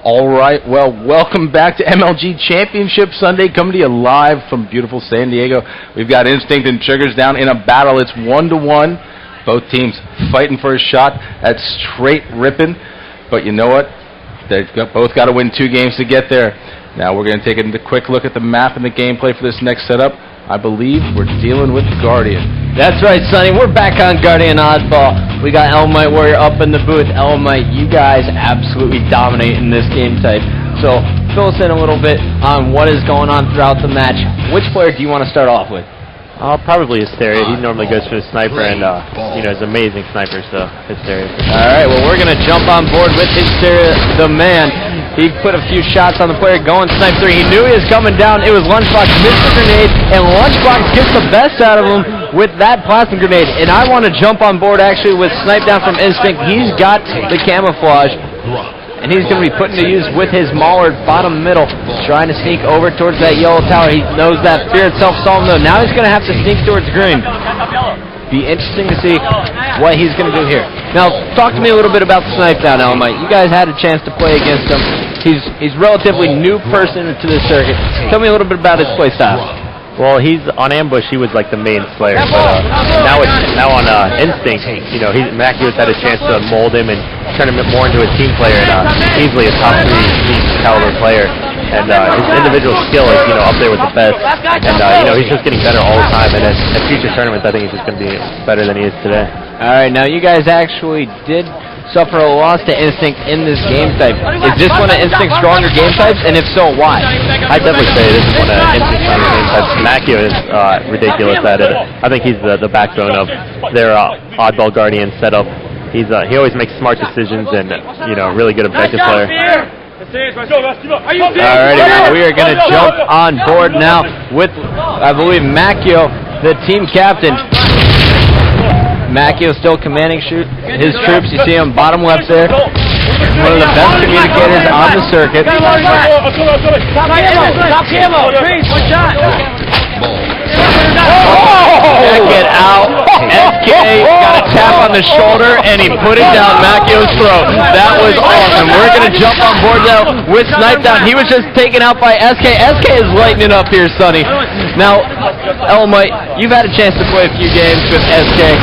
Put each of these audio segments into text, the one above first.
All right, well, welcome back to MLG Championship Sunday, coming to you live from beautiful San Diego. We've got Instinct and Triggers down in a battle. It's 1-1. Both teams fighting for a shot at straight ripping. But you know what? They've both got to win 2 games to get there. Now we're going to take a quick look at the map and the gameplay for this next setup. I believe we're dealing with Guardian. That's right, Sonny. We're back on Guardian Oddball. We got Elmite Warrior up in the booth. Elmite, you guys absolutely dominate in this game type. So fill us in a little bit on what is going on throughout the match. Which player do you want to start off with? Probably Hysteria. He normally goes for the sniper, and he's an amazing sniper, so Hysteria. All right, well, we're going to jump on board with Hysteria, the man. He put a few shots on the player, going snipe 3. He knew he was coming down. It was Lunchbox, missed the grenade, and Lunchbox gets the best out of him with that plasma grenade. And I want to jump on board, actually, with Snipe Down from Instinct. He's got the camouflage. And he's going to be putting to use with his Mauler bottom middle, trying to sneak over towards that yellow tower. He knows that Fear itself saw him, though. Now he's going to have to sneak towards green. Be interesting to see what he's going to do here. Now, talk to me a little bit about Snipe Down, Elmite. You guys had a chance to play against him. He's relatively new person to the circuit. Tell me a little bit about his play style. Well, he's on Ambush. He was like the main slayer, but now on Instinct, Macios had a chance to mold him and turn him more into a team player, and easily a top 3 caliber player. And his individual skill is up there with the best, and he's just getting better all the time. And at future tournaments, I think he's just going to be better than he is today. All right, now you guys actually did suffer a loss to Instinct in this game type. Is this one of Instinct's stronger game types, and if so, why? I'd definitely say this is one of Instinct's stronger game types. Macchio is ridiculous at it. I think he's the backbone of their Oddball Guardian setup. He always makes smart decisions and really good objective player. Alrighty, well, we are going to jump on board now with, I believe, Macchio, the team captain. Macchio still commanding his troops. You see him bottom left there. One of the best communicators on the circuit. Check it out. SK got a tap on the shoulder, and he put it down Macchio's throat. That was awesome. We're going to jump on board now with Snipe Down. He was just taken out by SK. SK is lighting it up here, Sonny. Now, Elmite, you've had a chance to play a few games with SK.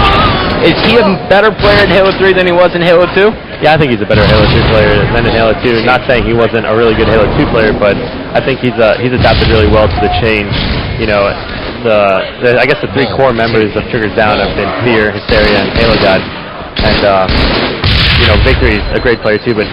Is he a better player in Halo 3 than he was in Halo 2? Yeah, I think he's a better Halo 2 player than in Halo 2. Not saying he wasn't a really good Halo 2 player, but I think he's adapted really well to the change. I guess the 3 core members of Triggers Down have been Fear, Hysteria, and Halo God. And Victory's a great player too, but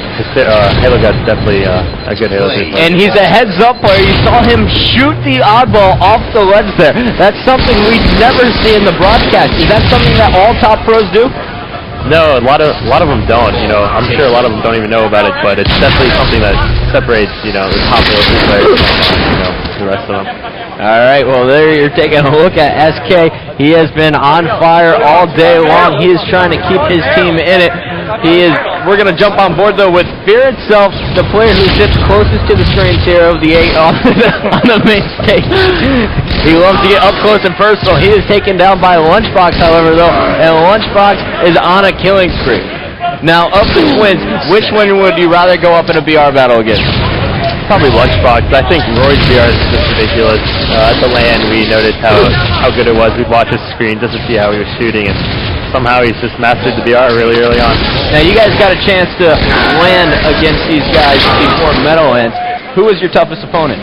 Halo God's definitely a good Halo 2 player. And he's a heads-up player. You saw him shoot the oddball off the ledge there. That's something we never see in the broadcast. Is that something that all top pros do? No, a lot of them don't. I'm sure a lot of them don't even know about it, but it's definitely something that separates the top Halo 2 players from the rest of them. All right, well, there you're taking a look at SK. He has been on fire all day long. He is trying to keep his team in it. We're going to jump on board, though, with Fear itself, the player who sits closest to the screens here of the 8 on the main stage. He loves to get up close and personal. He is taken down by Lunchbox, however, though, and Lunchbox is on a killing spree. Now, of the twins, which one would you rather go up in a BR battle against? Probably Lunchbox. I think Roy's BR is just ridiculous. At the LAN, we noticed how good it was. We'd watch his screen just to see how he was shooting, and somehow he's just mastered the BR really early on. Now, you guys got a chance to land against these guys before Meadowlands. Who was your toughest opponent?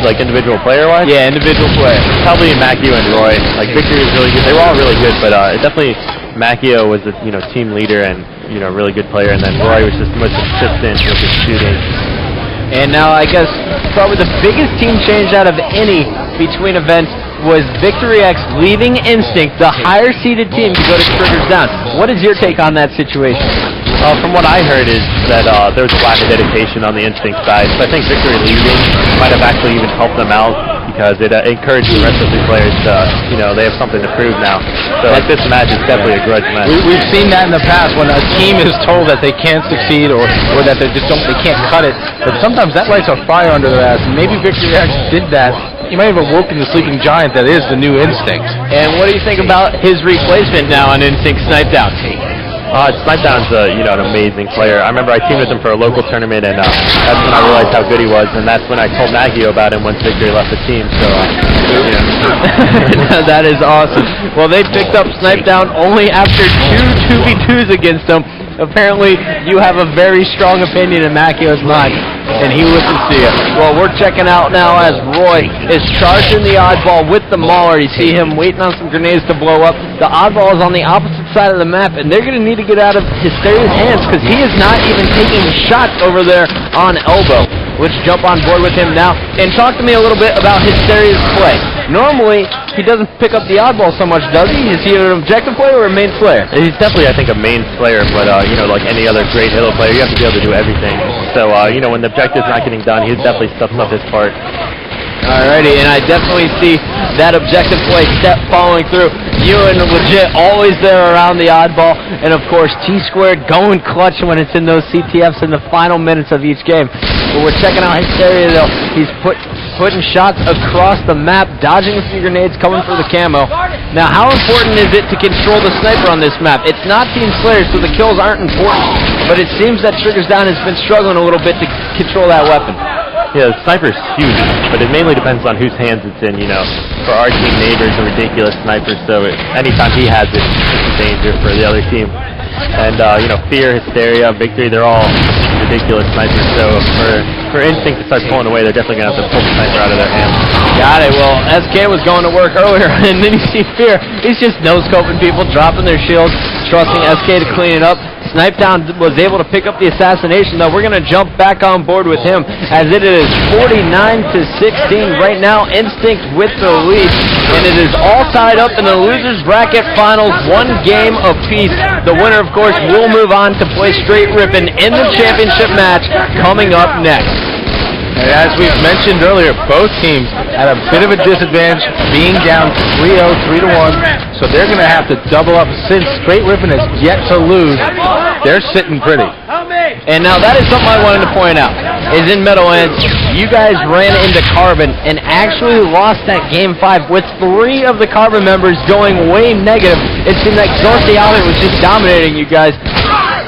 Like individual player-wise? Yeah, individual player. Probably Macchio and Roy. Like, Victory was really good. They were all really good, but definitely Macchio was the team leader and really good player, and then Roy was just the most consistent with his shooting. And now I guess probably the biggest team change out of any between events was Victory X leaving Instinct, the higher-seeded team, to go to Triggers Down. What is your take on that situation? From what I heard is that there was a lack of dedication on the Instinct side, so I think Victory leaving might have actually even helped them out because it encouraged the rest of the players to, they have something to prove now. So like this match is definitely a grudge match. We've seen that in the past when a team is told that they can't succeed or that they can't cut it. But sometimes that lights a fire under their ass. And maybe Victory X did that. He might have awoken the sleeping giant that is the new Instinct. And what do you think about his replacement now on Instinct Snipe Down? Snipedown's an amazing player. I remember I teamed with him for a local tournament, and that's when I realized how good he was, and that's when I told Maggio about him once Victory left the team. So, that is awesome. Well, they picked up Snipedown only after 2 2v2s against him. Apparently, you have a very strong opinion in Maggio's mind, and he listens to you. Well, we're checking out now as Roy is charging the oddball with the Mauler. You see him waiting on some grenades to blow up. The oddball is on the opposite side of the map, and they're going to need to get out of Hysteria's hands because he is not even taking shots over there on elbow. Let's jump on board with him now and talk to me a little bit about Hysteria's play. Normally, he doesn't pick up the oddball so much, does he? Is he an objective player or a main slayer? He's definitely, I think, a main slayer, but, like any other great Halo player, you have to be able to do everything. So, when the objective's not getting done, he definitely steps up his part. Alrighty, and I definitely see that objective play step following through. You and Legit always there around the oddball, and of course T-Squared going clutch when it's in those CTFs in the final minutes of each game. But we're checking out Hysteria though. He's putting shots across the map, dodging a few grenades, coming for the camo. Now, how important is it to control the sniper on this map? It's not Team Slayer, so the kills aren't important, but it seems that Triggers Down has been struggling a little bit to control that weapon. Yeah, the sniper's huge, but it mainly depends on whose hands it's in, For our team, Neighbor's a ridiculous sniper, so anytime he has it, it's a danger for the other team. And, Fear, Hysteria, Victory, they're all ridiculous snipers, so for Instinct to start pulling away, they're definitely going to have to pull the sniper out of their hands. Got it. Well, SK was going to work earlier, and then you see Fear. He's just no-scoping people, dropping their shields, trusting SK to clean it up. Snipedown was able to pick up the assassination, though. We're going to jump back on board with him, as it is 49-16 right now. Instinct with the lead, and it is all tied up in the losers bracket finals, 1 game apiece. The winner, of course, will move on to play straight ripping in the championship match coming up next. And as we've mentioned earlier, both teams had a bit of a disadvantage being down 3-0, 3-1, so they're going to have to double up since Straight Rippin' has yet to lose. They're sitting pretty. And now that is something I wanted to point out, is in Meadowlands, you guys ran into Carbon and actually lost that Game 5 with 3 of the Carbon members going way negative. It seemed like Zorciali was just dominating you guys.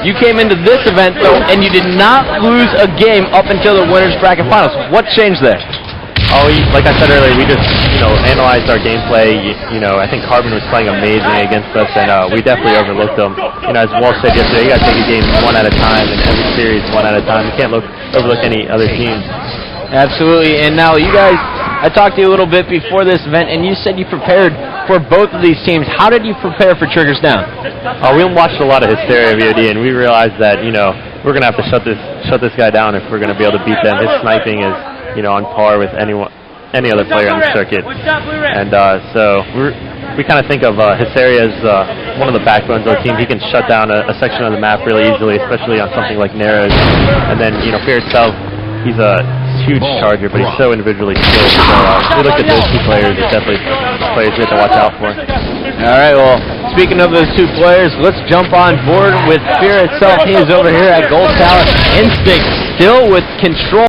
You came into this event, though, and you did not lose a game up until the winners bracket finals. What changed there? Oh, like I said earlier, we just, analyzed our gameplay. I think Carbon was playing amazing against us, and we definitely overlooked them. As Walsh said yesterday, you got to take a game 1 at a time, and every series 1 at a time. You can't overlook any other teams. Absolutely. And now you guys, I talked to you a little bit before this event, and you said you prepared for both of these teams. How did you prepare for Triggers Down? We watched a lot of Hysteria VOD, and we realized that we're gonna have to shut this guy down if we're gonna be able to beat them. His sniping is on par with any other player on the circuit, and so we kind of think of Hysteria as one of the backbones of the team. He can shut down a section of the map really easily, especially on something like Narrows. And then Fear itself, he's a huge charger, but he's so individually skilled. So we looked at those 2 players as definitely players we have to watch out for. All right, well, speaking of those 2 players, let's jump on board with Fear itself. He is over here at Gold Tower. Instinct still with control.